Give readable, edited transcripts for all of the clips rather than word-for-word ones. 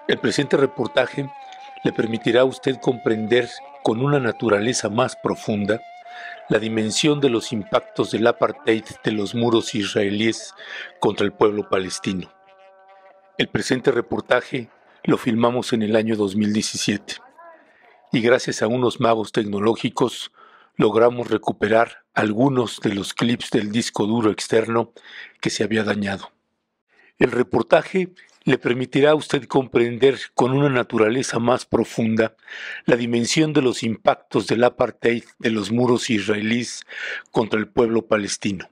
El presente reportaje le permitirá a usted comprender con una naturaleza más profunda la dimensión de los impactos del apartheid de los muros israelíes contra el pueblo palestino. El presente reportaje lo filmamos en el año 2017 y gracias a unos magos tecnológicos logramos recuperar algunos de los clips del disco duro externo que se había dañado. El reportaje le permitirá a usted comprender con una naturaleza más profunda la dimensión de los impactos del apartheid de los muros israelíes contra el pueblo palestino.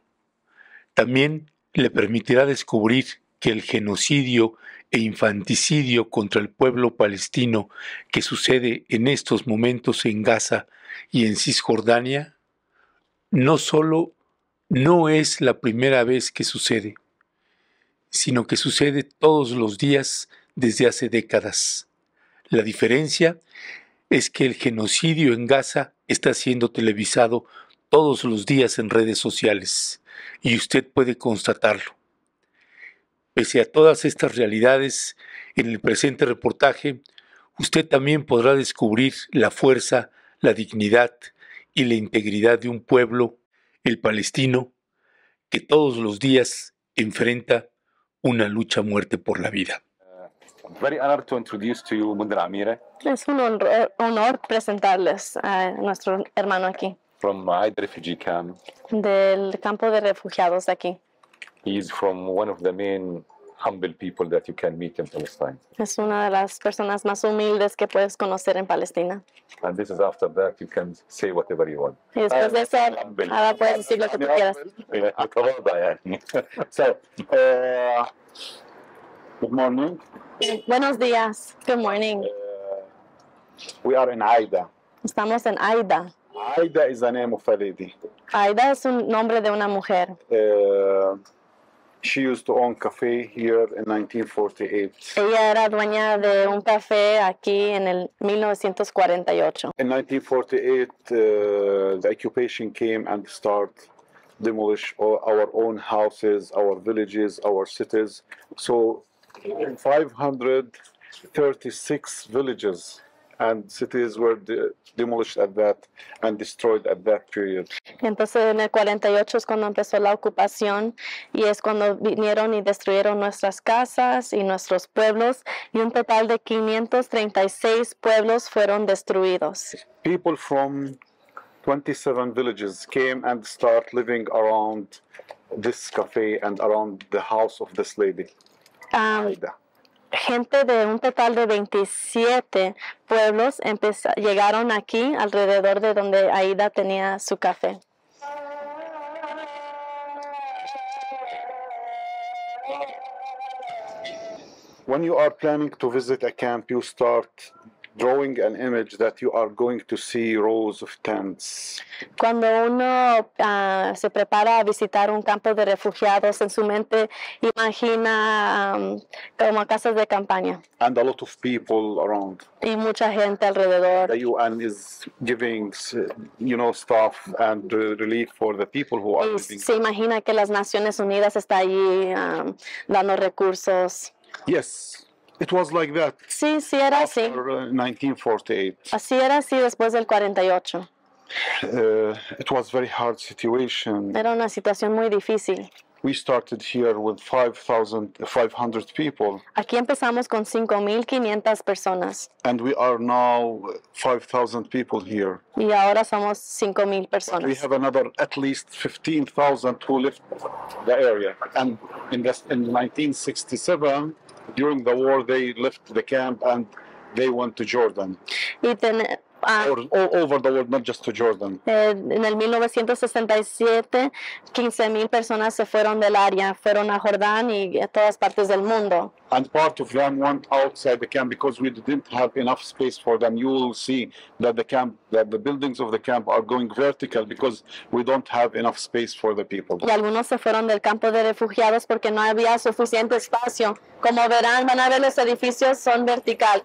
También le permitirá descubrir que el genocidio e infanticidio contra el pueblo palestino que sucede en estos momentos en Gaza y en Cisjordania no solo no es la primera vez que sucede, sino que sucede todos los días desde hace décadas. La diferencia es que el genocidio en Gaza está siendo televisado todos los días en redes sociales, y usted puede constatarlo. Pese a todas estas realidades, en el presente reportaje, usted también podrá descubrir la fuerza, la dignidad y la integridad de un pueblo, el palestino, que todos los días enfrenta una lucha a muerte por la vida. Very honored to introduce to you Mundra Amire. Es un honor presentarles a nuestro hermano aquí, From Aid refugee camp. del campo de refugiados de aquí. He's from one of the main humble people that you can meet in Palestine. Es una de las personas más humildes que puedes conocer en Palestina. And this is after that you can say whatever you want. Y después de eso, ahora puedes decir lo que tú quieras. So, good morning. Buenos días. Good morning. We are in Aida. Estamos en Aida. Aida is the name of a lady. Aida es un nombre de una mujer. She used to own cafe here in 1948. Ella era dueña de un café aquí en el 1948. In 1948, the occupation came and started demolish all our own houses, our villages, our cities. So 536 villages and cities were demolished at that and destroyed at that period. Entonces en el 48 es cuando empezó la ocupación y es cuando vinieron y destruyeron nuestras casas y nuestros pueblos y un total de 536 pueblos fueron destruidos. People from 27 villages came and started living around this cafe and around the house of this lady. Aida. Gente de un total de 27 pueblos llegaron aquí alrededor de donde Aida tenía su café. When you are planning to visit a camp, you start drawing an image that you are going to see rows of tents. Cuando uno se prepara a visitar un campo de refugiados, en su mente imagina como casas de campaña. And a lot of people around. Y mucha gente alrededor. The UN is giving, stuff and relief for the people who are living. Se imagina que las Naciones Unidas está allí dando recursos. Yes. It was like that. Sí, sí era así. After 1948. Así era así después del 48. It was very hard situation. Era una situación muy difícil. We started here with 5,500 people. Aquí empezamos con 5,500 personas. And we are now 5,000 people here. Y ahora somos 5,000 personas. We have another at least 15,000 who left the area. And in 1967, during the war, they left the camp and they went to Jordan. Y all over the world, not just to Jordan. En el 1967, 15,000 personas se fueron del área, fueron a Jordán y a todas partes del mundo. And part of them went outside the camp because we didn't have enough space for them. You will see that the buildings of the camp are going vertical because we don't have enough space for the people. Y algunos se fueron del campo de refugiados porque no había suficiente espacio. Como verán, van a ver los edificios son vertical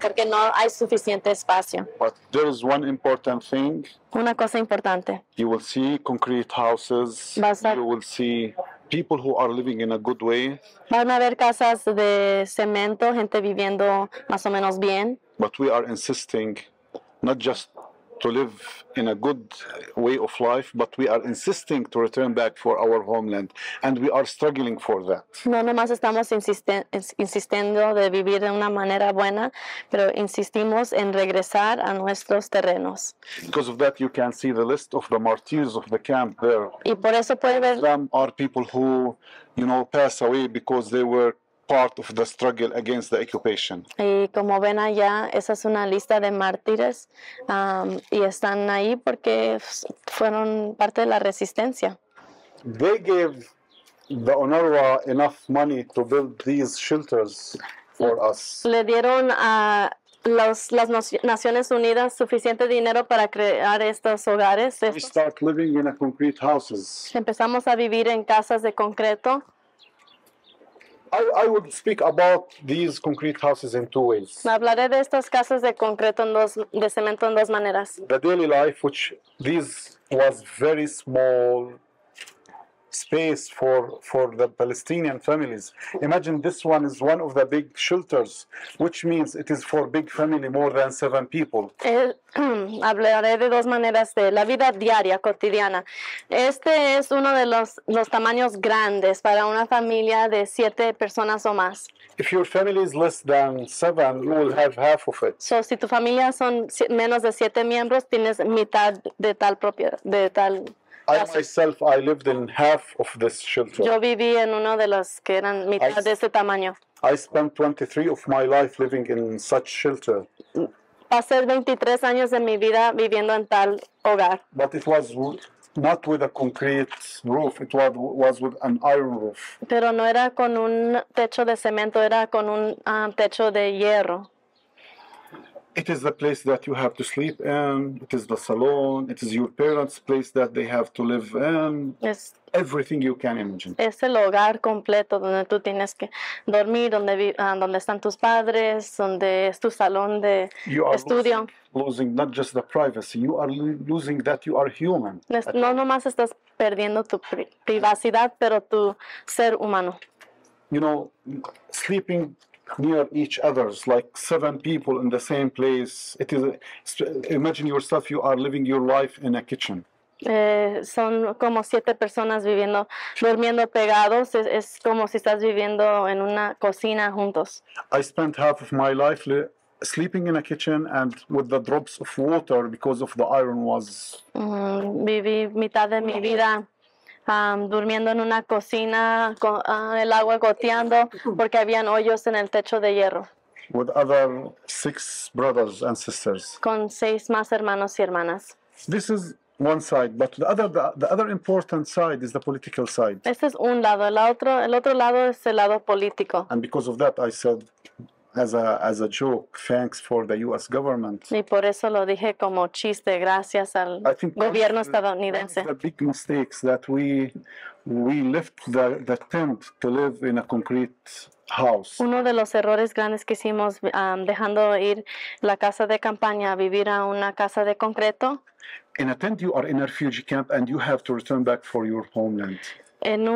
porque no hay suficiente espacio. But there is one important thing. Una cosa importante. You will see concrete houses. You will see people who are living in a good way. Van a ver casas de cemento, gente viviendo más o menos bien. But we are insisting not just to live in a good way of life, but we are insisting to return back for our homeland, and we are struggling for that. No nomás estamos insistiendo de vivir de una manera buena, pero insistimos en regresar a nuestros terrenos. Because of that, you can see the list of the martyrs of the camp there. Y por eso puede ver. Some are people who, pass away because they were part of the struggle against the occupation. Y como ven allá, esa es una lista de mártires y están ahí porque fueron parte de la resistencia. They gave the UNRWA enough money to build these shelters for us. Le dieron a las Naciones Unidas suficiente dinero para crear estos hogares. We start living in a concrete houses. Empezamos a vivir en casas de concreto. I would speak about these concrete houses in two ways. Hablaré de estas casas de concreto de cemento en dos maneras. The daily life, which this was very small space for the Palestinian families. Imagine this one is one of the big shelters, which means it is for big family, more than 7 people. Hablaré de dos maneras de la vida diaria, cotidiana. Este es uno de los tamaños grandes para una familia de 7 personas o más. If your family is less than 7, you will have half of it. So, si tu familia son menos de 7 miembros, tienes mitad de tal propiedad, de tal. I myself, I lived in half of this shelter. Yo viví en uno de los que eran mitad de ese tamaño. I spent 23 of my life living in such shelter. Pasé 23 años de mi vida viviendo en tal hogar. But it was not with a concrete roof, it was with an iron roof. Pero no era con un techo de cemento, era con un techo de hierro. It is the place that you have to sleep in. It is the salon. It is your parents' place that they have to live in. Everything you can imagine. Es el hogar completo donde tú tienes que dormir, donde están tus padres, donde es tu salón de estudio. Losing not just the privacy, you are losing that you are human. No nomás estás perdiendo tu privacidad, pero tu ser humano. Sleeping near each others, like 7 people in the same place. Imagine yourself, you are living your life in a kitchen. Son como 7 personas durmiendo pegados. Es como si estás viviendo en una cocina juntos. I spent half of my life sleeping in a kitchen and with the drops of water because of the iron was. Viví mitad de mi vida durmiendo en una cocina con el agua goteando porque habían hoyos en el techo de hierro. With other 6 brothers and sisters. Con 6 más hermanos y hermanas. This is one side, but the other important side is the political side. Este es un lado, el otro lado es el lado político. And because of that, I said, as a joke, thanks for the U.S. government. Y por eso lo dije como chiste, gracias al gobierno estadounidense. The big mistakes that we left the tent to live in a concrete house. Uno de los errores grandes que hicimos dejando ir la casa de campaña a vivir a una casa de concreto. In a tent, you are in a refugee camp and you have to return back for your homeland. En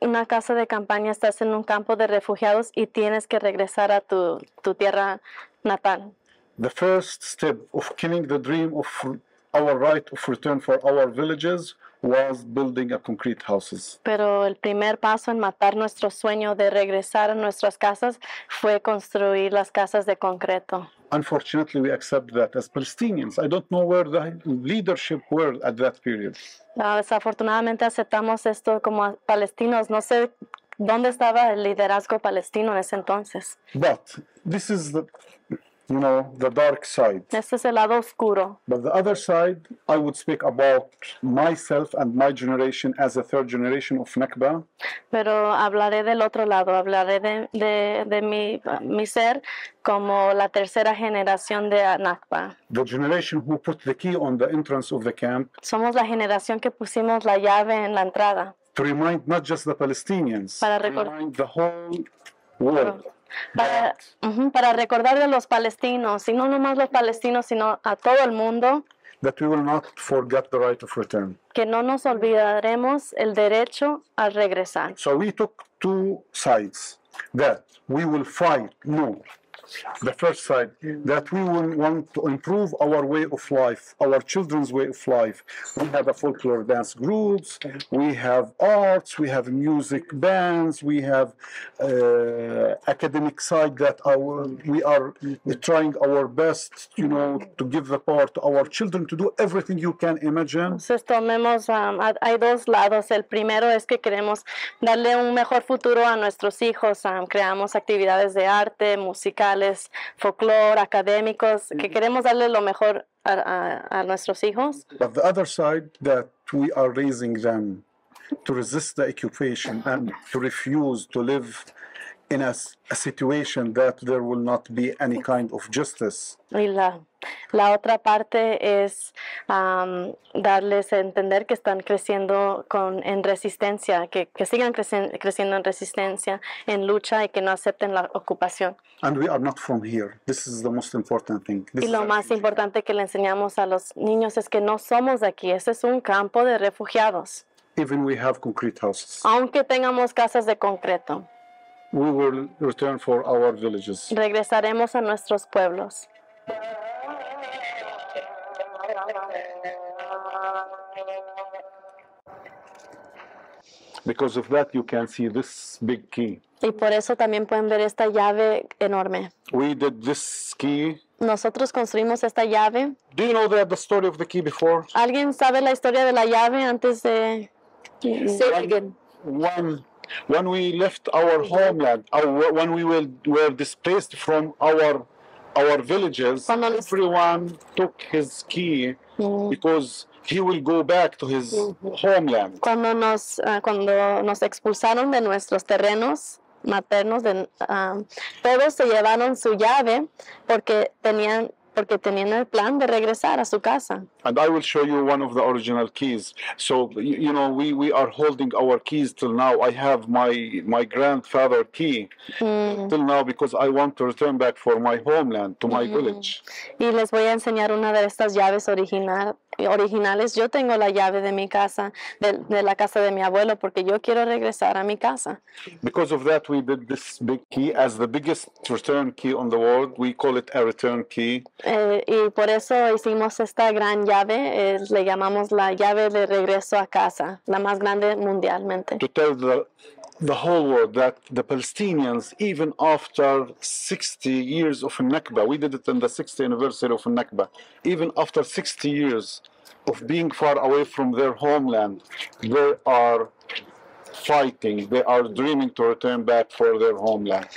una casa de campaña estás en un campo de refugiados y tienes que regresar a tu tierra natal. The first step of killing the dream of our right of return for our villages was building a concrete houses. Pero el primer paso en matar nuestro sueño de regresar a nuestras casas fue construir las casas de concreto. Unfortunately, we accept that as Palestinians. I don't know where the leadership were at that period. Desafortunadamente aceptamos esto como palestinos. No sé dónde estaba el liderazgo palestino en ese entonces. But this is you know, the dark side. Este es el lado oscuro. But the other side, I would speak about myself and my generation as a third generation of Nakba. Pero hablaré del otro lado, hablaré de mi ser como la tercera generación de Nakba. The generation who put the key on the entrance of the camp Somos la generación que pusimos la llave en la entrada to remind not just the Palestinians, Para to remind the whole world para recordar de los palestinos, y no nomás los palestinos, sino a todo el mundo, that we will not forget the right of return. que no nos olvidaremos el derecho al regresar. So we took two sides, that we will fight, no. The first side, that we will want to improve our way of life, our children's way of life. We have a folklore dance groups, we have arts, we have music bands, we have academic side that we are trying our best, you know, to give the power to our children to do everything you can imagine. Entonces tomemos, hay dos lados. El primero es que queremos darle un mejor futuro a nuestros hijos. Creamos actividades de arte, musicales, folclore, académicos, que queremos darle lo mejor a nuestros hijos. But the other side, that we are raising them to resist the occupation and to refuse to live in a situation that there will not be any kind of justice. Y la otra parte es darles a entender que están creciendo en resistencia, que sigan creciendo en resistencia, en lucha, y que no acepten la ocupación. And we are not from here. This is the most important thing. Y lo más importante que le enseñamos a los niños es que no somos de aquí. Este es un campo de refugiados. Even we have concrete houses. Aunque tengamos casas de concreto, We will return for our villages. regresaremos a nuestros pueblos. Because of that, you can see this big key. Y por eso también pueden ver esta llave enorme. We did this key. Nosotros construimos esta llave. Do you know the story of the key before? ¿Alguien sabe la historia de la llave antes de...? Sí, alguien. When we left our homeland, when we were displaced from our villages, everyone took his key because he will go back to his homeland. Cuando nos expulsaron de nuestros terrenos maternos, todos se llevaron su llave porque tenían el plan de regresar a su casa. And I will show you one of the original keys. So, you know, we are holding our keys till now. I have my grandfather key till now because I want to return back for my homeland, to my village. Y les voy a enseñar una de estas llaves originales. Yo tengo la llave de mi casa, de la casa de mi abuelo, porque yo quiero regresar a mi casa. Because of that, we did this big key as the biggest return key on the world. We call it a return key. Y por eso hicimos esta gran llave, le llamamos la llave de regreso a casa, la más grande mundialmente. To tell the whole world that the Palestinians, even after 60 years of Nakba, we did it in the 60th anniversary of Nakba, even after 60 years of being far away from their homeland, they are fighting, they are dreaming to return back for their homeland.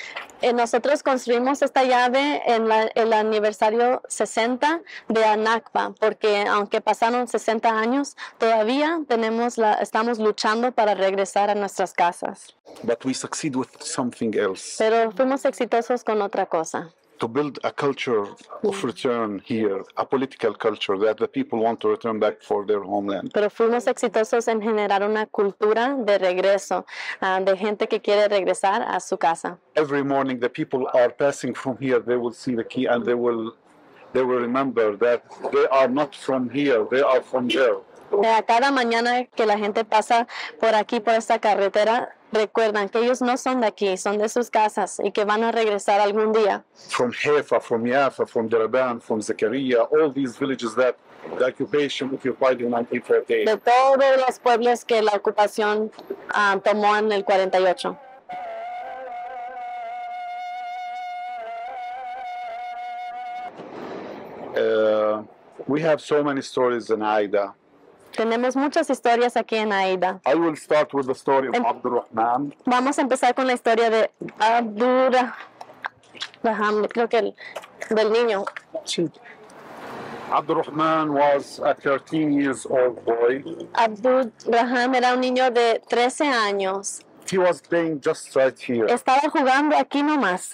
Nosotros construimos esta llave en el aniversario 60 de Nakba, porque aunque pasaron 60 años, todavía estamos luchando para regresar a nuestras casas. But we succeed with something else. Pero fuimos exitosos con otra cosa. To build a culture of return here, a political culture that the people want to return back for their homeland. Pero fuimos exitosos en generar una cultura de regreso, de gente que quiere regresar a su casa. Every morning the people are passing from here, they will see the key and they will remember that they are not from here, they are from there. Cada mañana que la gente pasa por aquí, por esta carretera, recuerdan que ellos no son de aquí, son de sus casas y que van a regresar algún día. From Haifa, from Yafa, from Daraban, from Zakaria, all these villages that the occupation occupied in 1948. De todos los pueblos que la ocupación tomó en el 48. We have so many stories in Aida. Tenemos muchas historias aquí en Aida. I will start with the story of Abdurrahman. Vamos a empezar con la historia de Abdurrahman. Creo que del niño. Sí. Abdurrahman was a 13 years old boy. Abdul Raham era un niño de 13 años. He was playing just right here. Estaba jugando aquí nomás.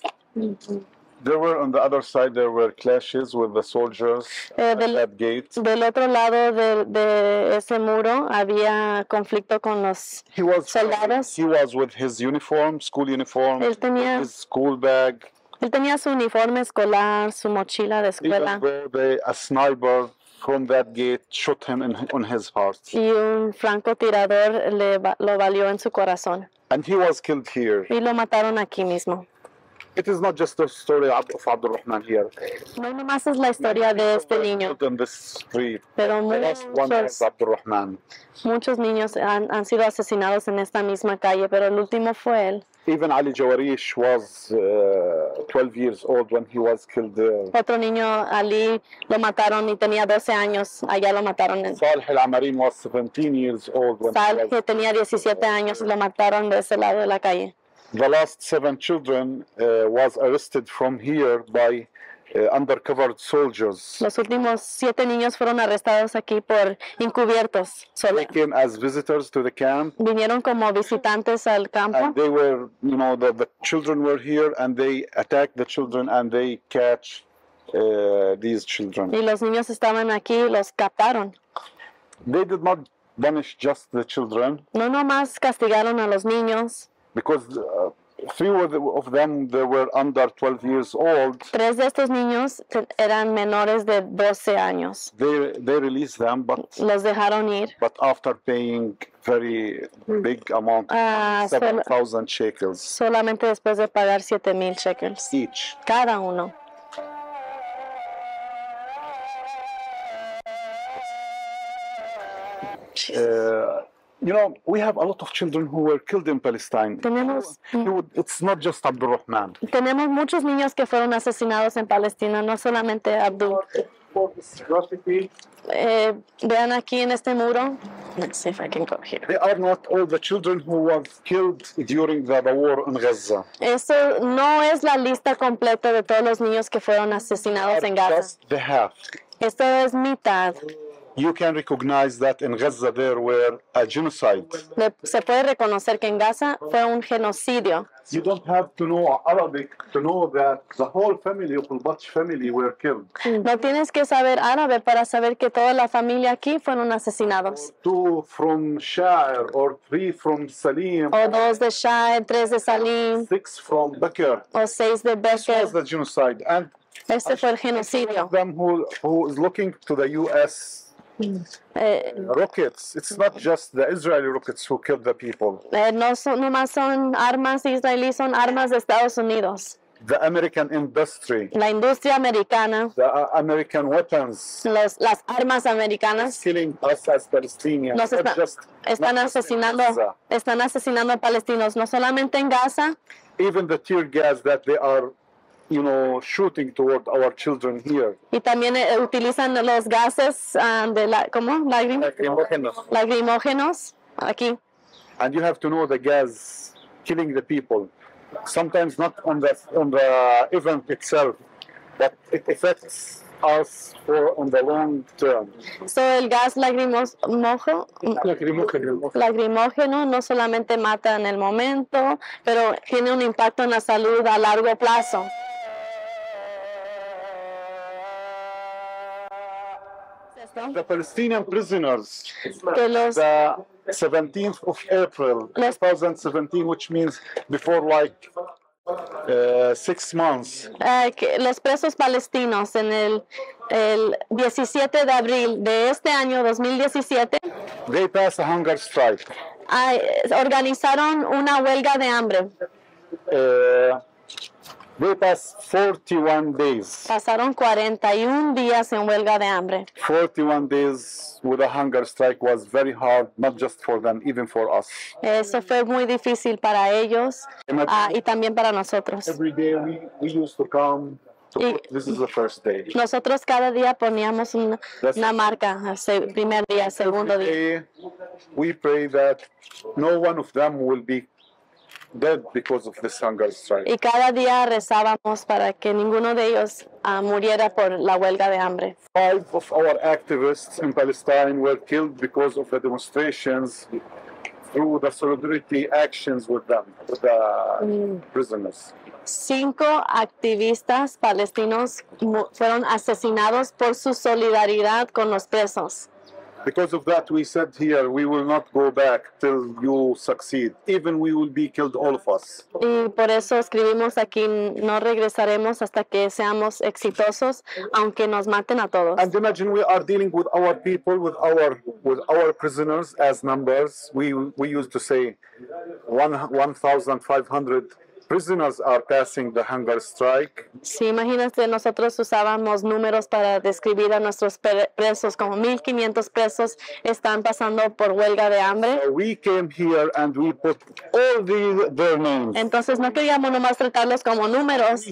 There were on the other side, there were clashes with the soldiers at that gate. Del otro lado de ese muro había conflicto con los soldados. He was with his uniform, school uniform, Él tenía, his school bag. Él tenía su uniforme escolar, su mochila de escuela. A sniper from that gate shot him on his heart. Y un francotirador lo valió en su corazón. And he was killed here. Y lo mataron aquí mismo. It is not just the story of Abdurrahman here. No nomás es la historia de este niño, On this street. pero The last one was Abdurrahman. muchos niños han sido asesinados en esta misma calle, pero el último fue él. Even Ali Jawarish was 12 years old when he was killed there. Otro niño, Ali, lo mataron y tenía 12 años. Allá lo mataron. Salih al-Amarin was 17 years old when Salih tenía 17 años y lo mataron de ese lado de la calle. The last 7 children was arrested from here by undercover soldiers. Los últimos 7 niños fueron arrestados aquí por encubiertos. They came as visitors to the camp. Vinieron como visitantes al campo. And they were, the children were here and they attacked the children and they catch these children. Y los niños estaban aquí, los captaron. They did not punish just the children. No nomás castigaron a los niños. Because 3 of them they were under 12 years old. 3 de estos niños eran menores de 12 años. They released them, but los dejaron ir. But after paying very big amount, 7,000 shekels. Solamente después de pagar 7,000 shekels. Each. Cada uno. We have a lot of children who were killed in Palestine. It's not just Abdurrahman. Tenemos muchos niños que fueron asesinados en Palestina, no solamente Abdul. Vean aquí en este muro. Let's see if I can go here. They are not all the children who were killed during the war in Gaza. Eso no es la lista completa de todos los niños que fueron asesinados en Gaza. Just the half. Esto es mitad. You can recognize that in Gaza there were a genocide. Se puede reconocer que en Gaza fue un genocidio. You don't have to know Arabic to know that the whole family of al-Batsh family were killed. No tienes que saber árabe para saber que toda la familia aquí fueron asesinados. 2 from Sha'ir or 3 from Salim. O 2 de Sha'ir, 3 de Salim. 6 from Bakr. O 6 de This Beker. was the genocide. And Este fue el genocidio. them who is looking to the U.S. Rockets. It's not just the Israeli rockets who killed the people. No nomás son armas israelíes, son armas de Estados Unidos. The American industry. La industria americana. The American weapons. Las armas americanas. Killing us as Palestinians. Están asesinando a palestinos, no solamente en Gaza. Even the tear gas that they are shooting toward our children here. Y también utilizan los gases lacrimógenos aquí. And you have to know the gas killing the people. Sometimes not on the event itself, but it affects us on the long term. So el gas lacrimógeno no solamente mata en el momento, pero tiene un impacto en la salud a largo plazo. The Palestinian prisoners, the 17th of April 2017, which means before 6 months. Los presos palestinos en el 17 de abril de este año 2017 they passed a hunger strike. Organizaron una huelga de hambre. They passed 41 days. Pasaron 41 días en huelga de hambre. 41 days with a hunger strike was very hard, not just for them, even for us. Eso fue muy difícil para ellos y también para nosotros. Every day we used to come. This is the first day. Nosotros cada día poníamos una marca, primer día, segundo día. We pray that no one of them will be dead because of this hunger strike. Y cada día rezábamos para que ninguno de ellos muriera por la huelga de hambre. 5 of our activists in Palestine were killed because of the demonstrations through the solidarity actions with them, with the prisoners. 5 activistas palestinos fueron asesinados por su solidaridad con los presos. Because of that, we said here, we will not go back till you succeed. Even we will be killed, all of us. Y por eso escribimos aquí, no regresaremos hasta que seamos exitosos, aunque nos maten a todos. And imagine we are dealing with our people, with our prisoners as numbers. We used to say 1,500 prisoners are passing the hunger strike. Sí, imagínate, nosotros usábamos números para describir a nuestros presos, como 1,500 presos están pasando por huelga de hambre. So we came here and we put all their names. Entonces no queríamos nomás tratarlos como números,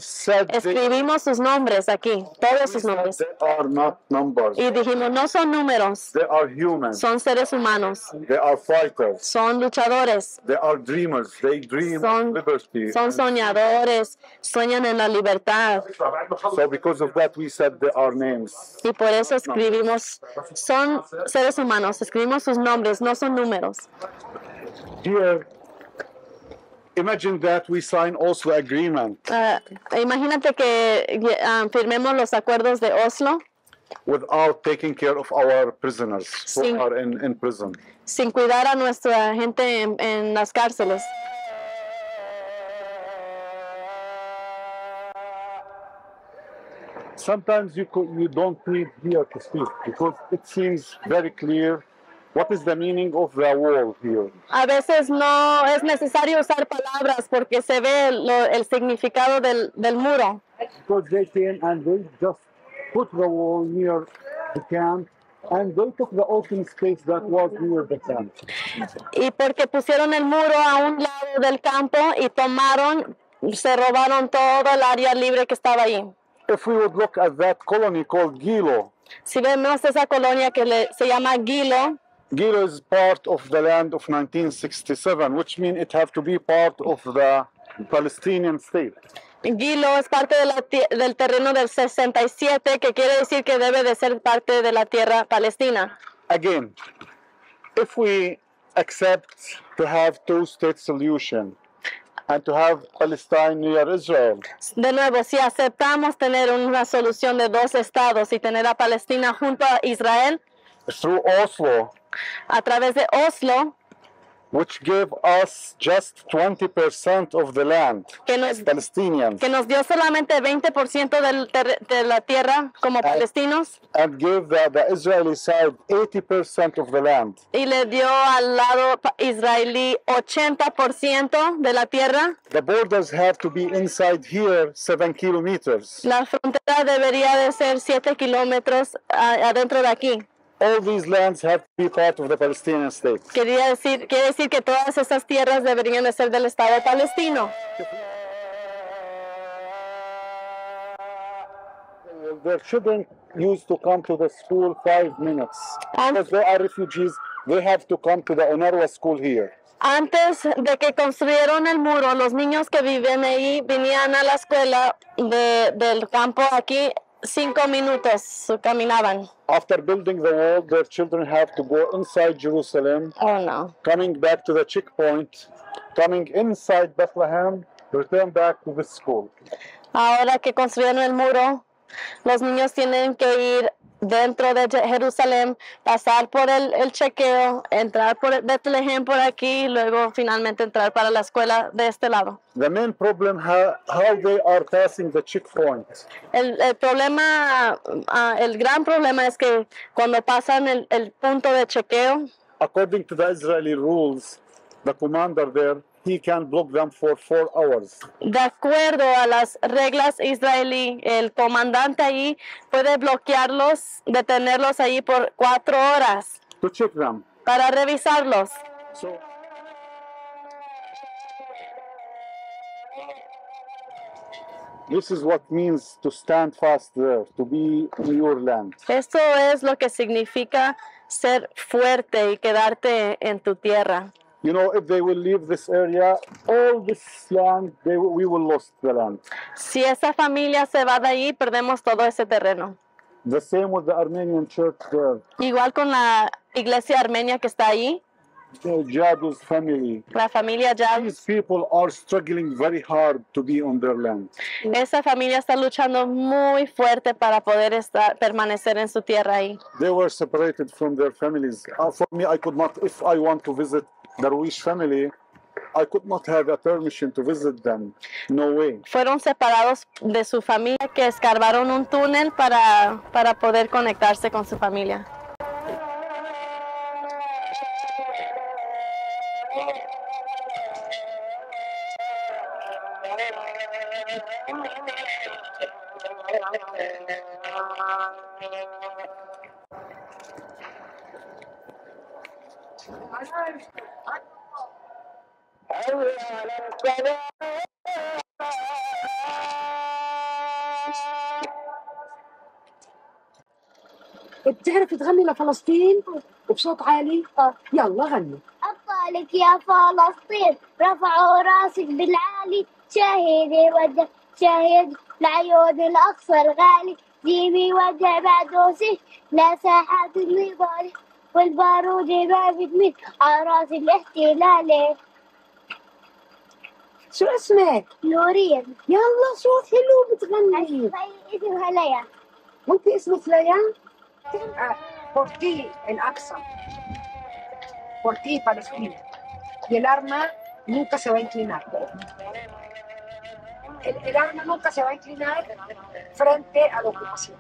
escribimos sus nombres aquí, todos sus nombres. They are not numbers. Y dijimos, no son números, They are humans. son seres humanos, They are fighters. son luchadores, They are dreamers. They dream of liberty. son soñadores, sueñan en la libertad. So because of that, we said there are names. Y por eso escribimos, son seres humanos, escribimos sus nombres, no son números. Here, imagine that we sign also agreement Imagínate que firmemos los acuerdos de Oslo without taking care of our prisoners who Sin- are in prison. sin cuidar a nuestra gente en las cárceles. Sometimes you don't need here to speak because it seems very clear what is the meaning of the wall here. A veces no es necesario usar palabras porque se ve el significado del muro. Because they came and they just put the wall near the camp and they took the open space that was near the camp. Y porque pusieron el muro a un lado del campo y se robaron todo el área libre que estaba ahí. If we would look at that colony called Gilo, Si vemos esa colonia que se llama Gilo, Gilo is part of the land of 1967, which means it has to be part of the Palestinian state. Gilo es parte del terreno del 67, que quiere decir que debe de ser parte de la tierra palestina. Again, if we accept to have two-state solution and to have Palestine near Israel, De nuevo, si aceptamos tener una solución de 2 estados y tener a Palestina junto a Israel, through Oslo, a través de Oslo, which gave us just 20% of the land, que nos Palestinians, dio solamente 20% de la tierra como palestinos, and gave the Israeli side 80% of the land. y le dio al lado israelí 80% de la tierra. The borders have to be inside here 7 kilometers. La frontera debería de ser 7 kilómetros adentro de aquí. All these lands have to be part of the Palestinian state. Quiere decir que todas esas tierras deberían de ser del Estado palestino. Their children used to come to the school 5 minutes. And- Because they are refugees, they have to come to the UNRWA school here. Antes de que construyeron el muro, los niños que viven ahí venían a la escuela del campo aquí 5 minutos, caminaban. After building the wall, their children have to go inside Jerusalem, Oh no. coming back to the checkpoint, coming inside Bethlehem, return back to the school. Ahora que construyeron el muro, los niños tienen que ir dentro de Jerusalén, pasar por el chequeo, entrar por Bethlehem por aquí, y luego finalmente entrar para la escuela de este lado. The main problem how they are passing the checkpoint. El problema, el gran problema es que cuando pasan el punto de chequeo, According to the Israeli rules, the commander there, he can block them for 4 hours. de acuerdo a las reglas israelí, el comandante ahí puede bloquearlos, detenerlos ahí por 4 horas To check them. para revisarlos. So, this is what means to stand fast there, to be in your land. Esto es lo que significa ser fuerte y quedarte en tu tierra. You know, if they will leave this area, all this land, we will lose the land. Si esa familia se va de ahí, perdemos todo ese terreno. The same with the Armenian church there. Igual con la iglesia armenia que está ahí, The Jad's family. la familia Yad. These people are struggling very hard to be on their land. Esa familia está luchando muy fuerte para poder permanecer en su tierra ahí. They were separated from their families. For me, I could not, if I want to visit Darwish family, I could not have a permission to visit them. No way. Fueron separados de su familia, que escarbaron un túnel para poder conectarse con su familia. بتعرفي تغني لفلسطين بصوت عالي؟ يلا غني. أبطالك يا فلسطين رفعوا راسك بالعالي، شاهدي وجه شاهد العيون الأقصى الغالي، جيبي وجه بعدوسي لا ساحات النضال والبارود ما بتميت على راس الاحتلال. شو اسمك؟ نورين. يلا صوت حلو بتغني. اسمها ليا. وانت اسمك ليا؟ ¿Por ti el Aqsa? Por ti Palestina. Y el arma nunca se va a inclinar. El arma nunca se va a inclinar frente a la ocupación.